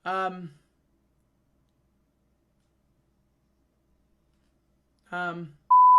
Um,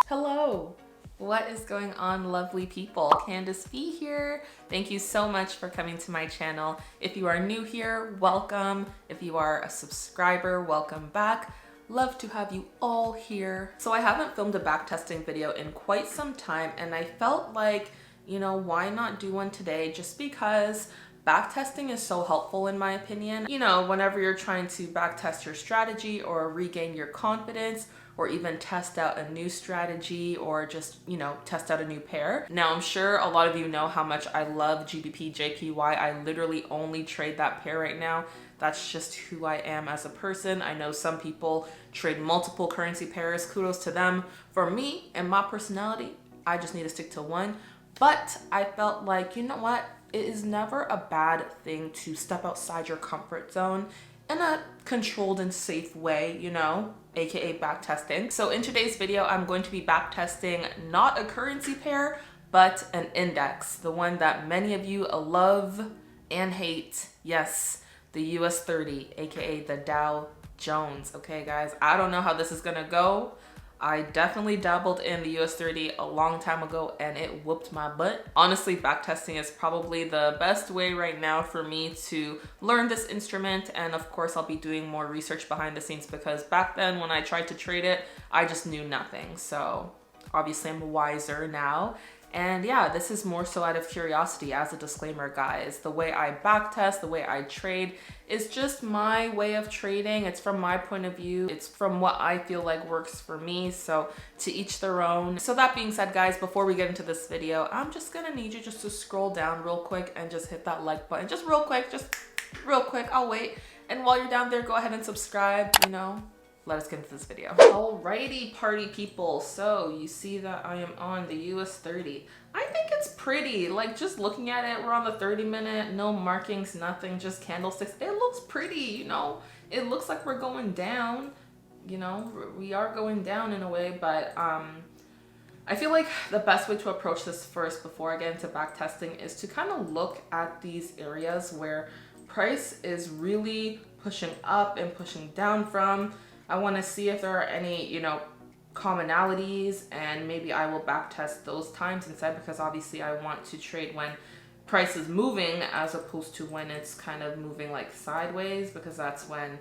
Hello. What is going on, lovely people? Candace B here. Thank you so much for coming to my channel. If you are new here, welcome. If you are a subscriber, welcome back. Love to have you all here. So I haven't filmed a backtesting video in quite some time, and I felt like, why not do one today? Just because backtesting is so helpful in my opinion. Whenever you're trying to backtest your strategy or regain your confidence, or even test out a new strategy, or just, test out a new pair. Now, I'm sure a lot of you know how much I love GBP JPY. I literally only trade that pair right now. That's just who I am as a person. I know some people trade multiple currency pairs. Kudos to them. For me and my personality, I just need to stick to one. But I felt like, you know what? It is never a bad thing to step outside your comfort zone in a controlled and safe way, aka backtesting. So in today's video, I'm going to be backtesting not a currency pair, but an index, the one that many of you love and hate. Yes, the US30, aka the Dow Jones. Okay, guys, I don't know how this is gonna go. I definitely dabbled in the US30 a long time ago and it whooped my butt. Honestly, backtesting is probably the best way right now for me to learn this instrument, and of course I'll be doing more research behind the scenes because back then when I tried to trade it, I just knew nothing. So obviously I'm wiser now. And yeah, this is more so out of curiosity. As a disclaimer, guys, the way I backtest, the way I trade is just my way of trading. It's from my point of view. It's from what I feel like works for me. So to each their own. So that being said, guys, before we get into this video, I'm just gonna need you just to scroll down real quick and just hit that like button. Just real quick, I'll wait. And while you're down there, go ahead and subscribe, Let us get into this video. Alrighty, party people. So you see that I am on the US30. I think it's pretty. Like, just looking at it, we're on the 30-minute, no markings, nothing, just candlesticks. It looks pretty, It looks like we're going down, We are going down in a way, but I feel like the best way to approach this first before I get into backtesting is to kind of look at these areas where price is really pushing up and pushing down from. I want to see if there are any, commonalities, and maybe I will backtest those times instead, because obviously I want to trade when price is moving as opposed to when it's kind of moving like sideways, because that's when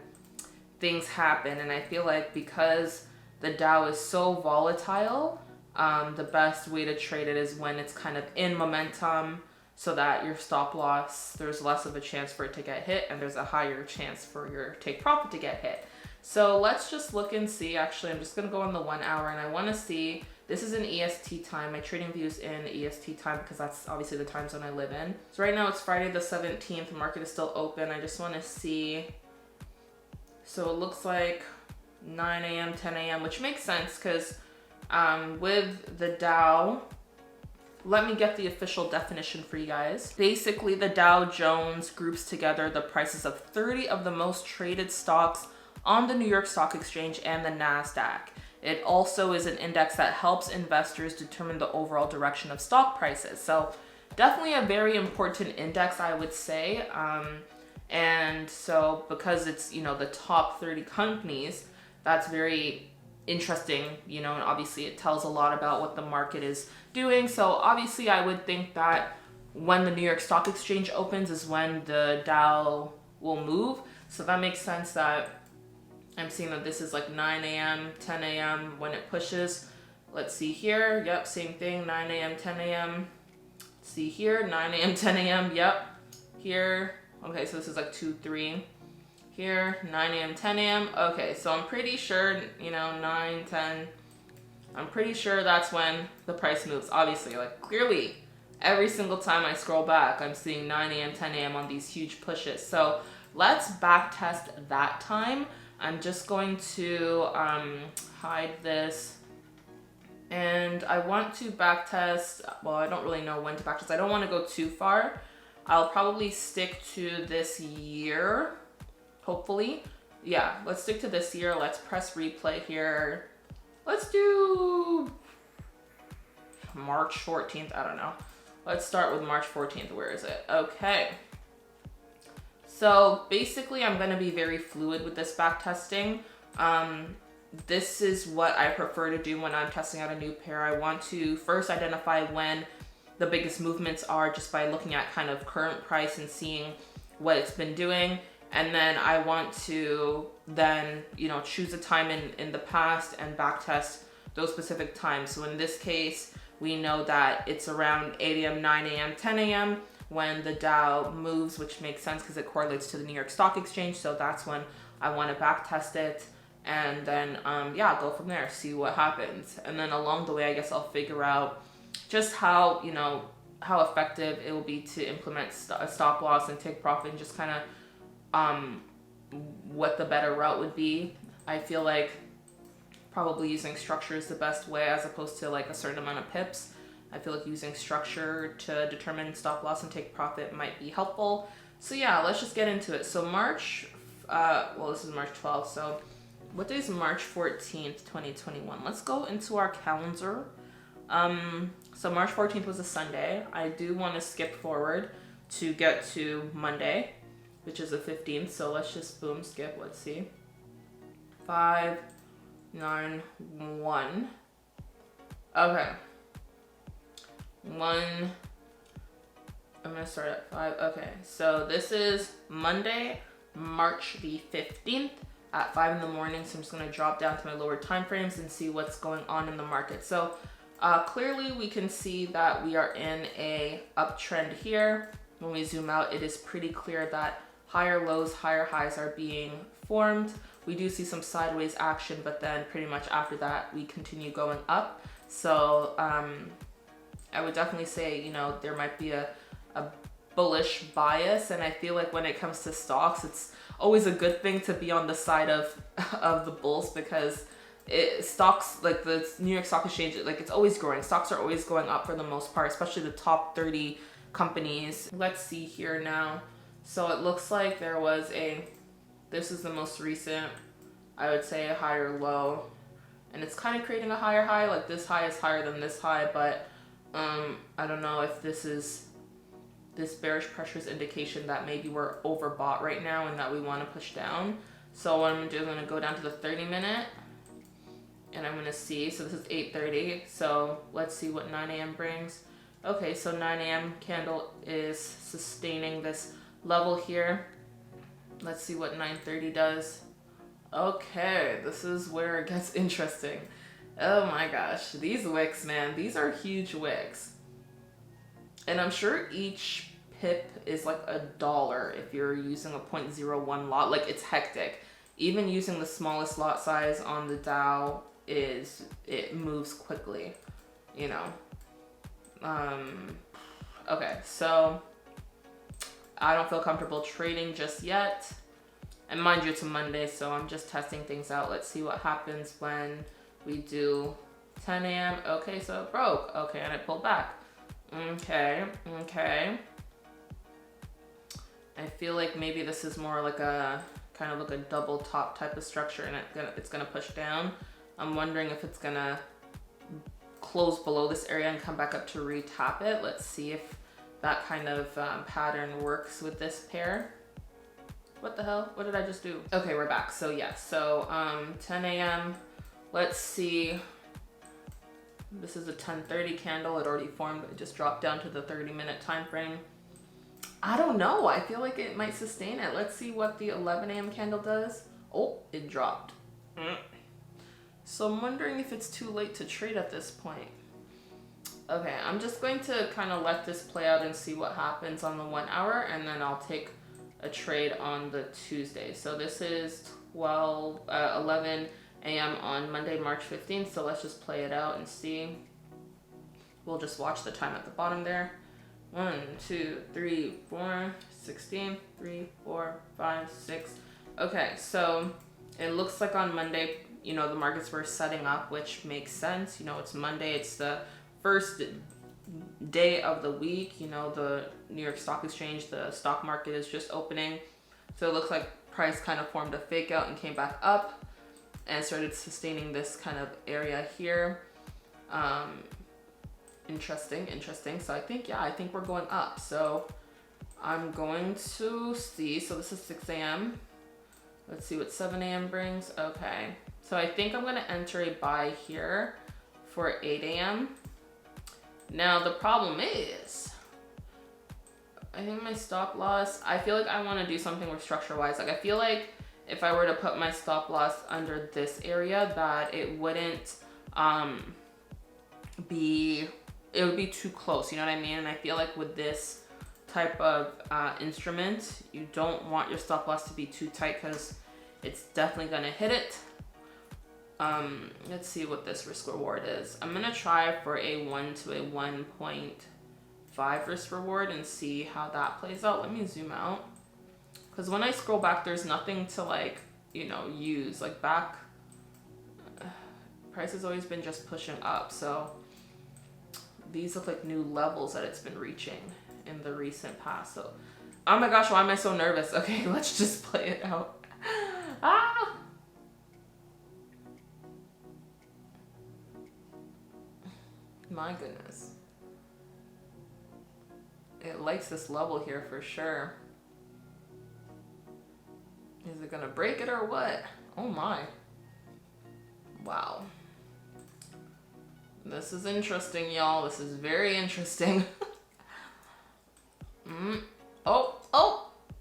things happen. And I feel like because the Dow is so volatile, the best way to trade it is when it's kind of in momentum, so that your stop loss, there's less of a chance for it to get hit, and there's a higher chance for your take profit to get hit. So let's just look and see. Actually, I'm just gonna go on the 1 hour, and I wanna see, this is in EST time. My trading view is in EST time because that's obviously the time zone I live in. So right now it's Friday the 17th, the market is still open. I just wanna see, so it looks like 9 a.m., 10 a.m., which makes sense because with the Dow, let me get the official definition for you guys. Basically, the Dow Jones groups together the prices of 30 of the most traded stocks on the New York Stock Exchange and the NASDAQ. It also is an index that helps investors determine the overall direction of stock prices. So definitely a very important index, I would say. And so because it's, the top 30 companies, that's very interesting, and obviously it tells a lot about what the market is doing. So obviously I would think that when the New York Stock Exchange opens is when the Dow will move. So that makes sense that I'm seeing that this is like 9 a.m., 10 a.m. when it pushes. Let's see here. Yep, same thing. 9 a.m., 10 a.m. See here, 9 a.m., 10 a.m. Yep. Here. Okay, so this is like 2, 3. Here, 9 a.m., 10 a.m. Okay, so I'm pretty sure, 9, 10. I'm pretty sure that's when the price moves. Obviously, like clearly, every single time I scroll back, I'm seeing 9 a.m., 10 a.m. on these huge pushes. So let's backtest that time. I'm just going to hide this, and I want to backtest, well, I don't really know when to backtest. I don't want to go too far. I'll probably stick to this year, hopefully. Yeah, let's stick to this year. Let's press replay here. Let's do March 14th. I don't know. Let's start with March 14th. Where is it? Okay. So basically I'm going to be very fluid with this back testing. This is what I prefer to do when I'm testing out a new pair. I want to first identify when the biggest movements are just by looking at kind of current price and seeing what it's been doing. And then I want to then, you know, choose a time in the past and back test those specific times. So in this case, we know that it's around 8 a.m., 9 a.m., 10 a.m. when the Dow moves, which makes sense because it correlates to the New York Stock Exchange. So that's when I want to back test it. And then, yeah, go from there, see what happens. And then along the way, I guess I'll figure out just how, you know, how effective it will be to implement a stop loss and take profit, and just kind of what the better route would be. I feel like probably using structure is the best way as opposed to like a certain amount of pips. I feel like using structure to determine stop loss and take profit might be helpful. So yeah, let's just get into it. So March, well, this is March 12th. So what day is March 14th, 2021? Let's go into our calendar. So March 14th was a Sunday. I do want to skip forward to get to Monday, which is the 15th. So let's just boom skip. Let's see. 5, 9, 1. Okay. 1. I'm gonna start at 5. Okay. So this is Monday, March the 15th at 5 in the morning. So I'm just gonna drop down to my lower time frames and see what's going on in the market. So clearly we can see that we are in a uptrend here. When we zoom out, it is pretty clear that higher lows, higher highs are being formed. We do see some sideways action, but then pretty much after that, we continue going up. So I would definitely say, you know, there might be a bullish bias. And I feel like when it comes to stocks, it's always a good thing to be on the side of the bulls, because stocks, like the New York Stock Exchange, like it's always growing. Stocks are always going up for the most part, especially the top 30 companies. Let's see here now. So it looks like there was this is the most recent, I would say, a higher low. And it's kind of creating a higher high. Like this high is higher than this high, but I don't know if this bearish pressure is indication that maybe we're overbought right now and that we want to push down. So what I'm going to do is I'm going to go down to the 30-minute. And I'm going to see, so this is 8:30. So let's see what 9 a.m. brings. Okay, so 9 a.m. candle is sustaining this level here. Let's see what 9:30 does. Okay, this is where it gets interesting. Oh my gosh, these wicks, man, these are huge wicks. And I'm sure each pip is like $1 if you're using a 0.01 lot. Like, it's hectic. Even using the smallest lot size on the Dow it moves quickly, you know. Okay, so I don't feel comfortable trading just yet. And mind you, it's a Monday, so I'm just testing things out. Let's see what happens when we do 10 a.m. Okay, so it broke. Okay, and it pulled back. Okay. I feel like maybe this is more like a kind of like a double top type of structure, and it's gonna push down. I'm wondering if it's gonna close below this area and come back up to retap it. Let's see if that kind of pattern works with this pair. What the hell? What did I just do? Okay, we're back. So yeah, so 10 a.m. Let's see. This is a 10:30 candle. It already formed, but it just dropped down to the 30-minute time frame. I don't know. I feel like it might sustain it. Let's see what the 11 a.m. candle does. Oh, it dropped. So I'm wondering if it's too late to trade at this point. Okay, I'm just going to kind of let this play out and see what happens on the 1 hour, and then I'll take a trade on the Tuesday. So this is 11 a.m. on Monday, March 15th. So let's just play it out and see. We'll just watch the time at the bottom there. 1, 2, 3, 4, 16, 3, 4, 5, 6. Okay, so it looks like on Monday, you know, the markets were setting up, which makes sense. You know, it's Monday, it's the first day of the week. You know, the New York Stock Exchange, the stock market is just opening. So it looks like price kind of formed a fake out and came back up and started sustaining this kind of area here. Interesting. So I think we're going up. So I'm going to see, so this is 6 a.m. Let's see what 7 a.m. brings. Okay, so I think I'm gonna enter a buy here for 8 a.m. Now the problem is, I think my stop loss, I feel like I wanna do something with structure-wise. Like I feel like if I were to put my stop loss under this area, that it wouldn't it would be too close, you know what I mean? And I feel like with this type of instrument, you don't want your stop loss to be too tight because it's definitely gonna hit it. Let's see what this risk reward is. I'm gonna try for a 1 to a 1.5 risk reward and see how that plays out. Let me zoom out. Because when I scroll back, there's nothing to like, you know, use. Like back, price has always been just pushing up. So these look like new levels that it's been reaching in the recent past. So, oh my gosh, why am I so nervous? Okay, let's just play it out. Ah! My goodness. It likes this level here for sure. Is it gonna break it or what? Oh my. Wow. This is interesting, y'all. This is very interesting.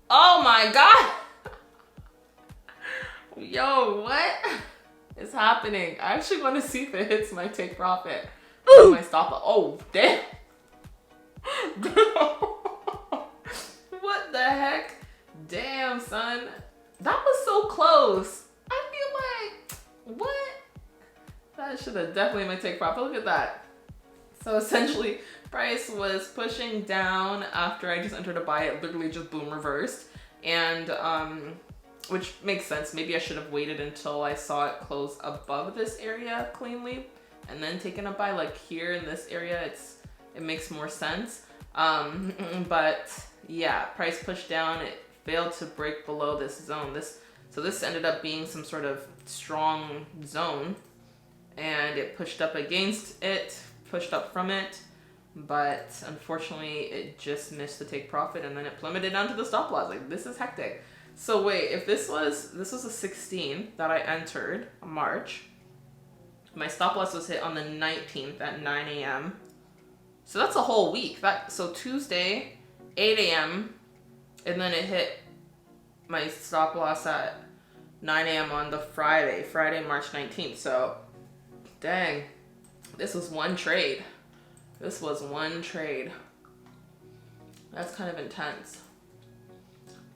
Oh my God. Yo, what is happening? I actually want to see if it hits my take profit. Ooh. My stop loss. Oh, damn. What the heck? Damn, son. That was so close. I feel like, what? That should have definitely my take profit. Look at that. So essentially, price was pushing down after I just entered a buy. It literally just boom reversed. And, which makes sense. Maybe I should have waited until I saw it close above this area cleanly and then taken a buy. Like here in this area, it makes more sense. But yeah, price pushed down. It failed to break below this zone. So this ended up being some sort of strong zone, and it pushed up against it, pushed up from it, but unfortunately it just missed the take profit, and then it plummeted down to the stop loss. Like, this is hectic. So wait, if this was a 16 that I entered March, my stop loss was hit on the 19th at 9 a.m. So that's a whole week. So Tuesday, 8 a.m., and then it hit my stop loss at 9 a.m. on the Friday, March 19th. So, dang, this was one trade. This was one trade. That's kind of intense.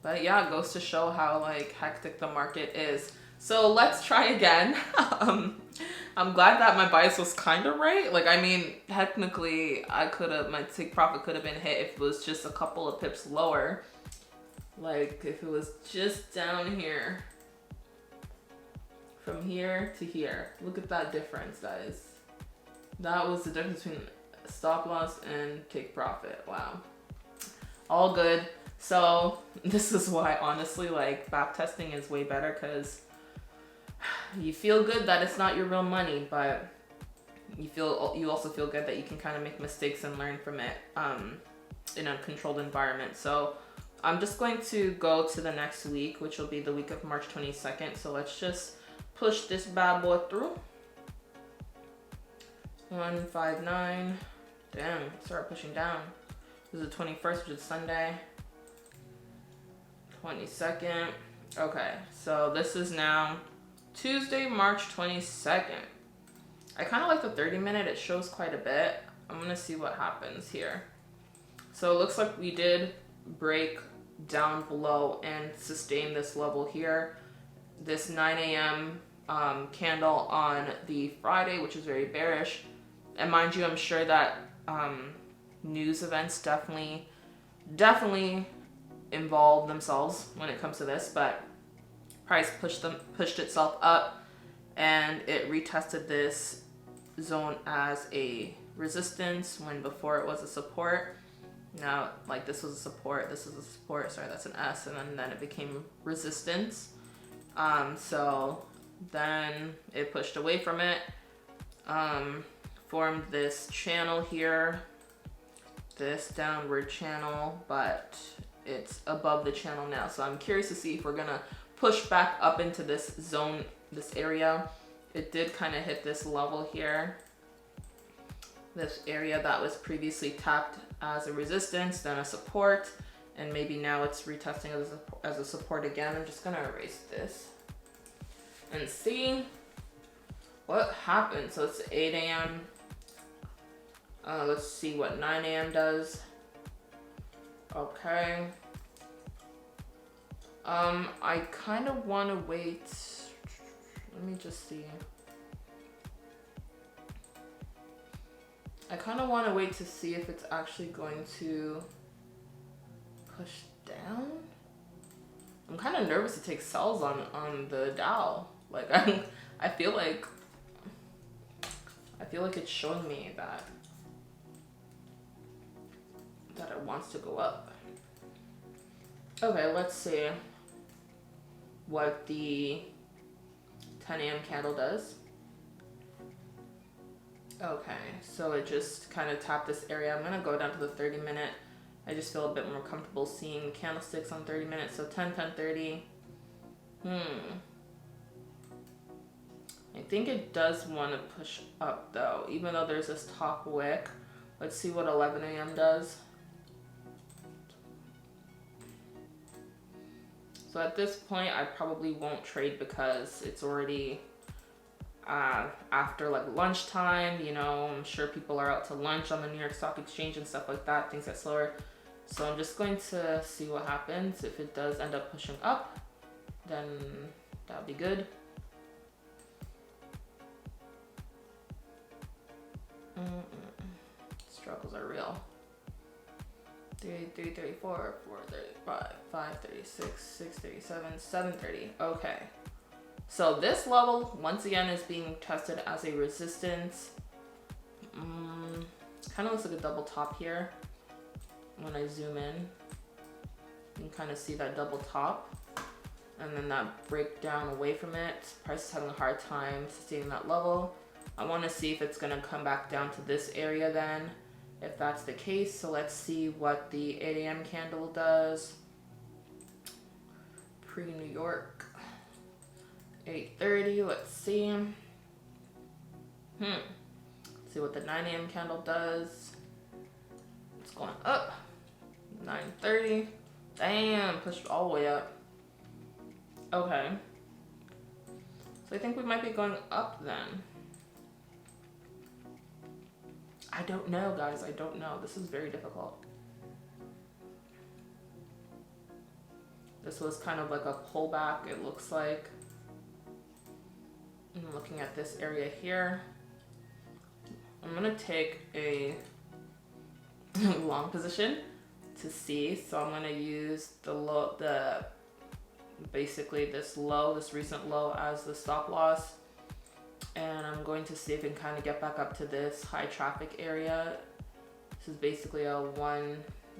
But yeah, it goes to show how like hectic the market is. So let's try again. I'm glad that my bias was kind of right. Like, I mean, technically my take profit could have been hit if it was just a couple of pips lower. Like if it was just down here, from here to here. Look at that difference, guys. That was the difference between stop loss and take profit. Wow. All good. So this is why, honestly, like backtesting is way better, because you feel good that it's not your real money, but you also feel good that you can kind of make mistakes and learn from it in a controlled environment. So I'm just going to go to the next week, which will be the week of March 22nd. So let's just push this bad boy through. 159. Damn, start pushing down. This is the 21st, which is Sunday. 22nd. Okay, so this is now Tuesday, March 22nd. I kind of like the 30-minute. It shows quite a bit. I'm going to see what happens here. So it looks like we did break down below and sustain this level here. This 9 a.m. Candle on the Friday, which is very bearish. And mind you, I'm sure that news events definitely involve themselves when it comes to this, but price pushed itself up, and it retested this zone as a resistance when before it was a support. Now, like, this was a support, this is a support, sorry, that's an S, and then it became resistance. So then it pushed away from it, formed this channel here, this downward channel, but it's above the channel now. So I'm curious to see if we're gonna push back up into this zone, this area. It did kind of hit this level here, this area that was previously tapped as a resistance, then a support, and maybe now it's retesting as a support again. I'm just gonna erase this and see what happened. So it's 8 a.m. Let's see what 9 a.m. does. Okay. I kind of want to wait. Let me just see. I kind of want to wait to see if it's actually going to push down. I'm kind of nervous to take sells on the Dow. Like I feel like it's showing me that it wants to go up. Okay, let's see what the 10 a.m. candle does. Okay, so it just kind of tapped this area. I'm gonna go down to the 30-minute. I just feel a bit more comfortable seeing candlesticks on 30 minutes. So 10:30. I think it does want to push up though, even though there's this top wick. Let's see what 11 a.m. does. So at this point, I probably won't trade because it's already after like lunchtime. You know, I'm sure people are out to lunch on the New York Stock Exchange and stuff like that. Things get slower. So I'm just going to see what happens. If it does end up pushing up, then that'll be good. Struggles are real. 33, 34, 4, 35, 5, 36, 6, 37, 730. Okay. So this level, once again, is being tested as a resistance. Kind of looks like a double top here. When I zoom in, you can kind of see that double top. And then that breakdown away from it. Price is having a hard time sustaining that level. I want to see if it's going to come back down to this area then, if that's the case. So let's see what the 8 a.m. candle does. Pre-New York. 8:30, let's see. Let's see what the 9 a.m. candle does. It's going up. 9:30. Damn, pushed all the way up. Okay. So I think we might be going up then. I don't know, guys. I don't know. This is very difficult. This was kind of like a pullback, it looks like. I'm looking at this area here. I'm gonna take a long position to see. So I'm gonna use the low, basically this low, this recent low as the stop loss. And I'm going to see if I can kind of get back up to this high traffic area. This is basically a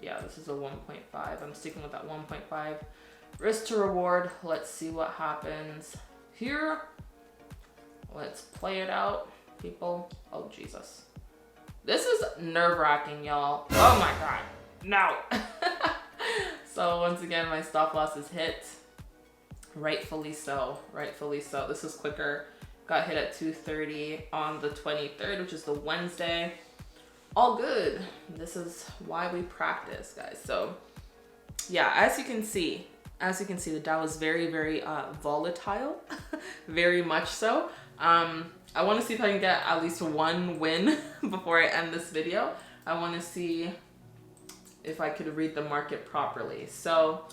this is a 1.5. I'm sticking with that 1.5. Risk to reward. Let's see what happens here. Let's play it out, people. Oh, Jesus. This is nerve-wracking, y'all. Oh my God. No. So once again, my stop loss is hit. Rightfully so. Rightfully so. This is quicker. Got hit at 2:30 on the 23rd, which is the Wednesday. All good. This is why we practice, guys. So yeah, as you can see, the Dow is very, very volatile, very much so. I want to see if I can get at least one win before I end this video. I want to see if I could read the market properly. So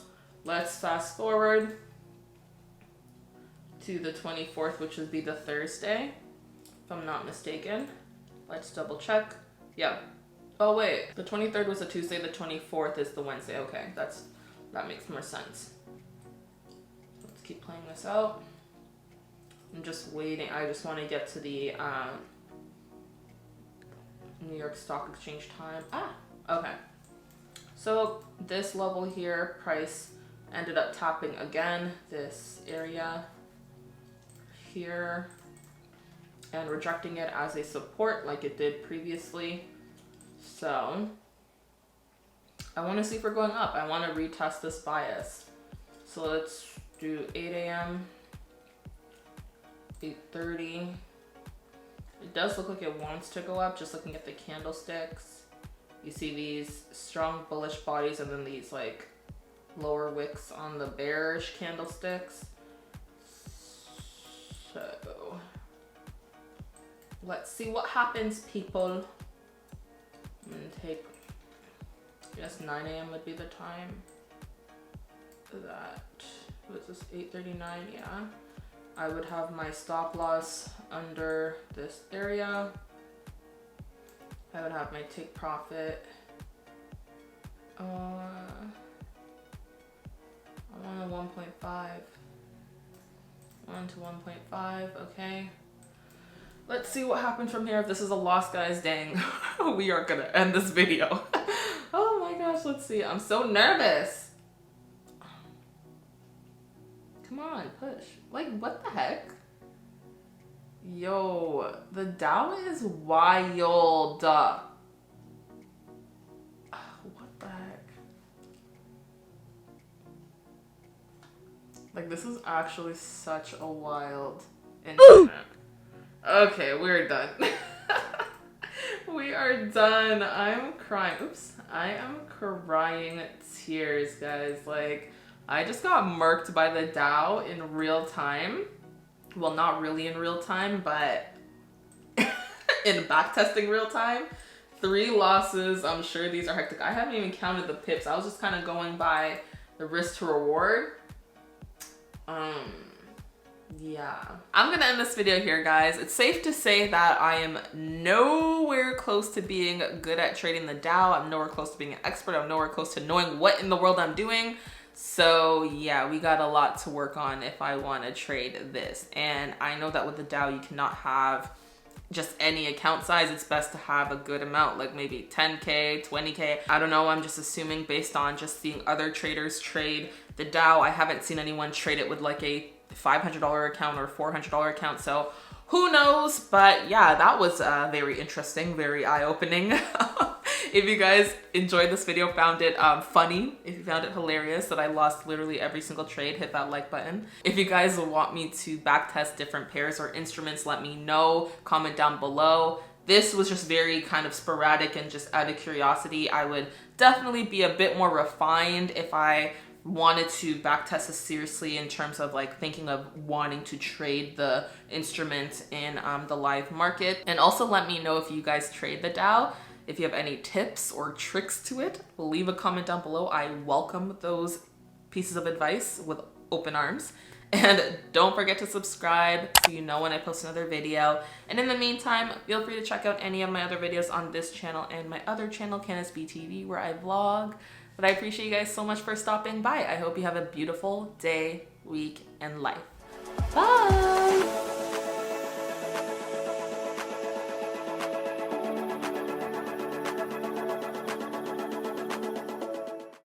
let's fast forward to the 24th, which would be the Thursday, if I'm not mistaken. Let's double check. Yeah. Oh wait, the 23rd was a Tuesday, the 24th is the Wednesday. Okay, that makes more sense. Let's keep playing this out. I'm just waiting. I just want to get to the New York Stock Exchange time. Okay. So this level here, price ended up tapping again, this area here, and rejecting it as a support like it did previously. So I want to see if we're going up. I want to retest this bias. So let's do 8 a.m., 8:30. It does look like it wants to go up, just looking at the candlesticks. You see these strong bullish bodies and then these like lower wicks on the bearish candlesticks. So let's see what happens, people. I'm gonna take, I guess 9 a.m. would be the time. That, what's this, 8:39, yeah. I would have my stop loss under this area. I would have my take profit. I want a 1.5. 1 to 1.5, okay. Let's see what happens from here. If this is a loss, guys, dang, we are gonna end this video. Oh my gosh, let's see. I'm so nervous. Come on, push. Like, what the heck? Yo, the Dow is wild. What the heck? Like, this is actually such a wild incident. Okay, we're done. We are done. I'm crying. Oops. I am crying tears, guys. Like, I just got murked by the Dow in real time. Well, not really in real time, but in backtesting real time. 3 losses. I'm sure these are hectic. I haven't even counted the pips. I was just kind of going by the risk to reward. Yeah. I'm gonna end this video here, guys. It's safe to say that I am nowhere close to being good at trading the Dow. I'm nowhere close to being an expert. I'm nowhere close to knowing what in the world I'm doing. So yeah, we got a lot to work on if I want to trade this. And I know that with the Dow, you cannot have just any account size. It's best to have a good amount, like maybe 10K, 20K. I don't know, I'm just assuming based on just seeing other traders trade the Dow. I haven't seen anyone trade it with like a $500 account or $400 account. So who knows? But yeah, that was very interesting, very eye-opening. If you guys enjoyed this video, found it funny, if you found it hilarious that I lost literally every single trade, hit that like button. If you guys want me to backtest different pairs or instruments, let me know, comment down below. This was just very kind of sporadic and just out of curiosity. I would definitely be a bit more refined if I wanted to backtest this seriously in terms of like thinking of wanting to trade the instrument in the live market. And also let me know if you guys trade the Dow. If you have any tips or tricks to it, leave a comment down below. I welcome those pieces of advice with open arms. And don't forget to subscribe so you know when I post another video. And in the meantime, feel free to check out any of my other videos on this channel and my other channel, Candace B TV, where I vlog. But I appreciate you guys so much for stopping by. I hope you have a beautiful day, week, and life. Bye!